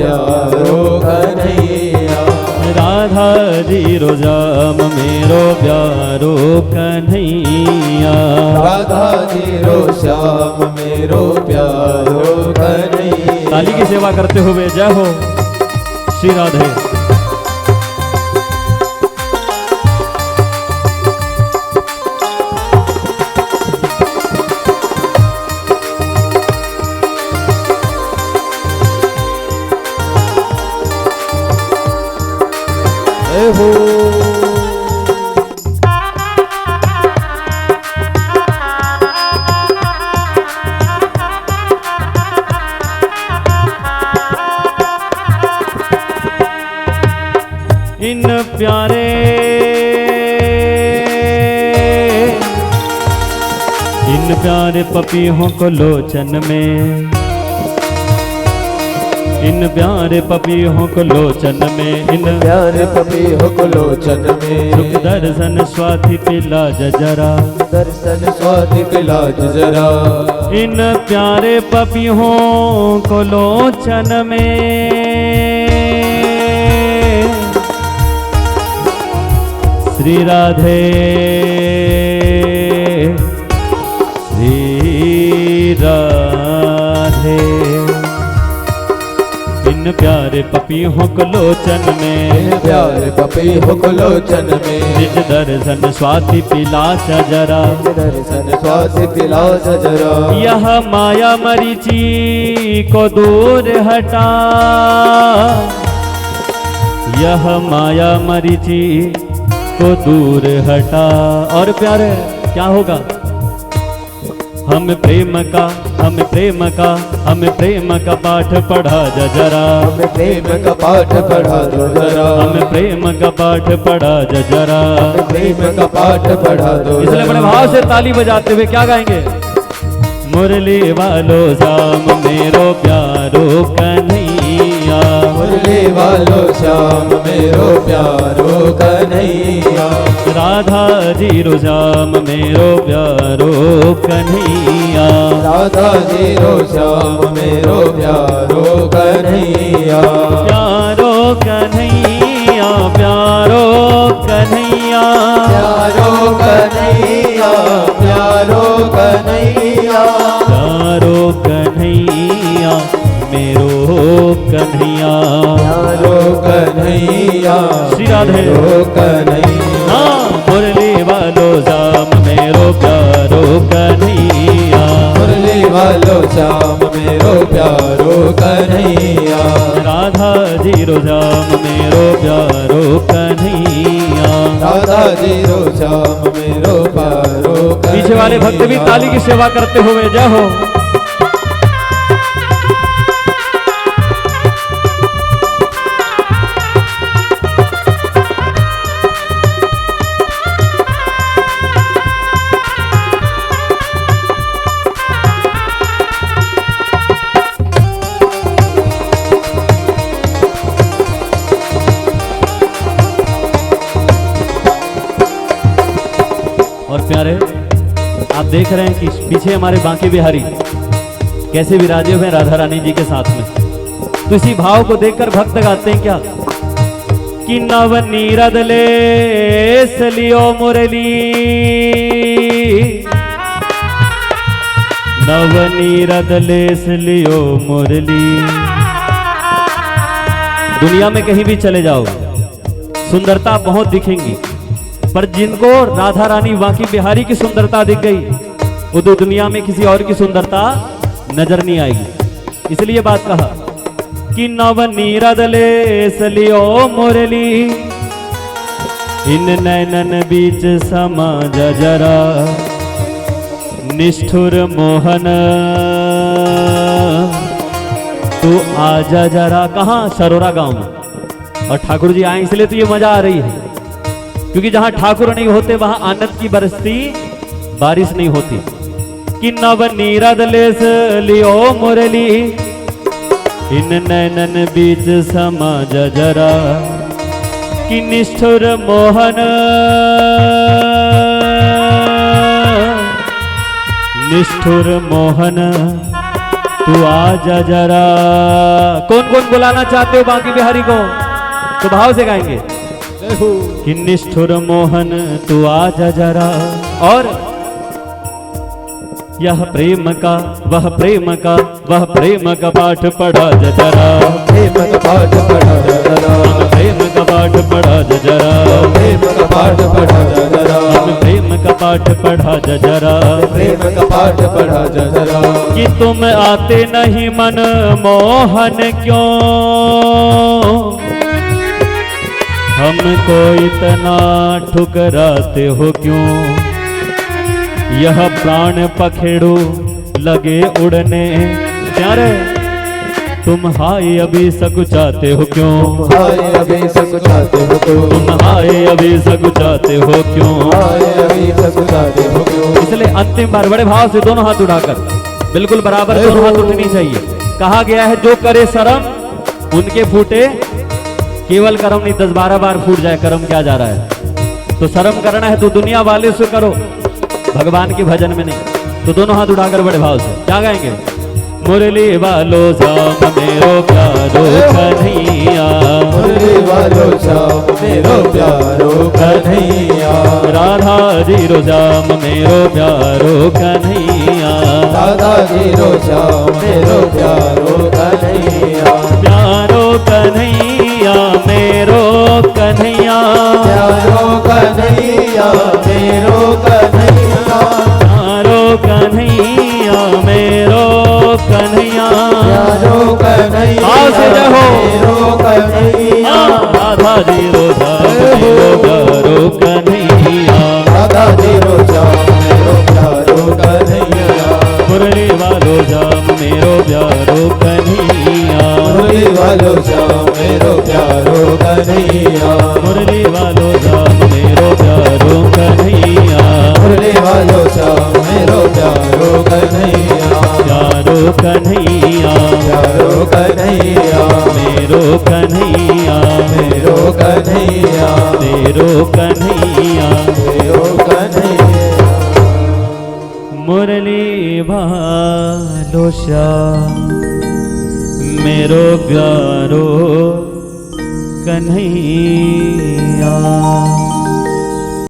प्यारो कन्हैया। राधा जीरो श्याम मेरो प्यारो कन्हैया। राधा जीरो श्याम मेरो प्यारो कन्हैया। ताली की सेवा करते हुए जय हो श्री राधे। हो इन प्यारे पपियों को लोचन में, इन प्यारे पपियों को लोचन में, इन प्यारे पपियों को लोचन में सुख दर्शन स्वाति पिला जरा, दर्शन स्वाति पिला जरा। इन प्यारे पपियों को लोचन में श्री राधे श्री राधे। इन प्यारे पपियों को लोचन में, प्यारे पपियों को लोचन में निज दर्शन स्वाति पिला जरा, दर्शन स्वाति पिला जरा। यह माया मरीची को दूर हटा, यह माया मरीची को दूर हटा। और प्यारे क्या होगा? हम प्रेम का, हम प्रेम का, हम प्रेम का पाठ पढ़ा जरा, हमें प्रेम का पाठ पढ़ा दो जरा, हम प्रेम का पाठ पढ़ा जरा, प्रेम का पाठ पढ़ा दो। इसलिए बड़े भाव से ताली बजाते हुए क्या गाएंगे? मुरली वालो श्याम मेरो प्यारो कन्हैया, मुरली वालो श्याम मेरो प्यारो कन्हैया। राधा जीरो श्याम मेरो प्यारो कन्हैया, राधा जीरो श्याम मेरो प्यारो कन्हैया। प्यारो कन्हैया, प्यारो कन्हैया, प्यारो कन्हैया, प्यारो कन्हैया, प्यारो कन्हैया मेरो कन्हैया, प्यारो कन्हैया श्री राधे मेरो कन्हैया। मुरली वालो श्याम मेरो प्यारो कन्हैया, मुरली वालो श्याम मेरो प्यारो कन्हैया। राधा जीरो श्याम मेरो प्यारो कन्हैया। राधा जीरो श्याम मेरो प्यारो कन्हैया। पीछे वाले भक्त भी ताली की सेवा करते हुए जय हो। और प्यारे आप देख रहे हैं कि पीछे हमारे बांके बिहारी कैसे विराजे हुए हैं राधा रानी जी के साथ में। तो इसी भाव को देखकर भक्त गाते हैं क्या कि नव नीरद ले सलियो मुरली, नव नीरद ले सलियो मुरली। दुनिया में कहीं भी चले जाओ सुंदरता बहुत दिखेंगी, पर जिनको राधा रानी बांकी बिहारी की सुंदरता दिख गई वो तो दुनिया में किसी और की सुंदरता नजर नहीं आएगी। इसलिए बात कहा कि नव नीरद ले सलियो मुरली, इन नैनन बीच समा जरा, निष्ठुर मोहन तू आजा जरा। कहाँ? सरोरा गांव में। और ठाकुर जी आए इसलिए तो ये मजा आ रही है, क्योंकि जहां ठाकुर नहीं होते वहां आनंद की बरसती बारिश नहीं होती। कि नव नीरद लेस लियो मुरली, इन नैनन बीच समा जरा, कि निष्ठुर मोहन, निष्ठुर मोहन तू आजा जरा। कौन कौन बुलाना चाहते हो बांके बिहारी को? तो भाव से गाएंगे कि निष्ठुर मोहन तू आजा जरा। और यह प्रेम का वह प्रेम का वह प्रेम का पाठ पढ़ा जरा। प्रेम का पाठ पढ़ा जरा। प्रेम का पाठ पढ़ा जरा। प्रेम का पाठ पढ़ा जरा। प्रेम का पाठ पढ़ा जरा। प्रेम का पाठ पढ़ा जरा। कि तुम आते नहीं मन मोहन क्यों, हमको इतना ठुकराते हो क्यों। यह प्राण पखेड़ू लगे उड़ने, प्यारे तुम हाय अभी सकुचाते हो क्यों। हाय अभी सकुचाते हो क्यों। तुम हाय अभी सकुचाते हो क्यों। हाय अभी सकुचाते हो क्यों। इसलिए अंतिम बार बड़े भाव से दोनों हाथ उठाकर, बिल्कुल बराबर दोनों हाथ उठनी चाहिए। कहा गया है जो करे शर्म उनके फूटे, केवल कर्म नहीं 10-12 बार फूट जाए कर्म, क्या जा रहा है। तो शर्म करना है तो दुनिया वाले से करो, भगवान के भजन में नहीं। तो दोनों हाथ उठाकर बड़े भाव से क्या गाएंगे। मुरली वालो श्याम मेरो प्यारो कन्हैया। मुरली वालो श्याम मेरो प्यारो कन्हैया। राधा जी रो श्याम मेरो प्यारो कन्हैया। राधा जी रो श्याम मेरो प्यारो कन्हैया। प्यारो कन्हैया मेरो कन्हैया। प्यारो कन्हैया मेरो कन्हैया। प्यारो कन्हैया मेरो कन्हैया। प्यारो कन्हैया आओ से जहो मेरो कन्हैया। राधा जी रो श्याम मेरो प्यारो कन्हैया। राधा जी रो श्याम मेरो प्यारो कन्हैया। मुरली वालो श्याम मेरो प्यारो कन्हैया। मुरली वालो श्याम मेरो प्यारो कन्हैया। मुरली वालो श्याम मेरो प्यारो कन्हैया। मुरली वालो श्याम मेरो प्यारो कन्हैया। प्यारो कन्हैया प्यारो कन्हैया मेरो कन्हैया। मेरो कन्हैया। तेरो कन्हैया। मेरो कन्हैया। मुरली वालो श्याम मेरो प्यारो कन्हैया।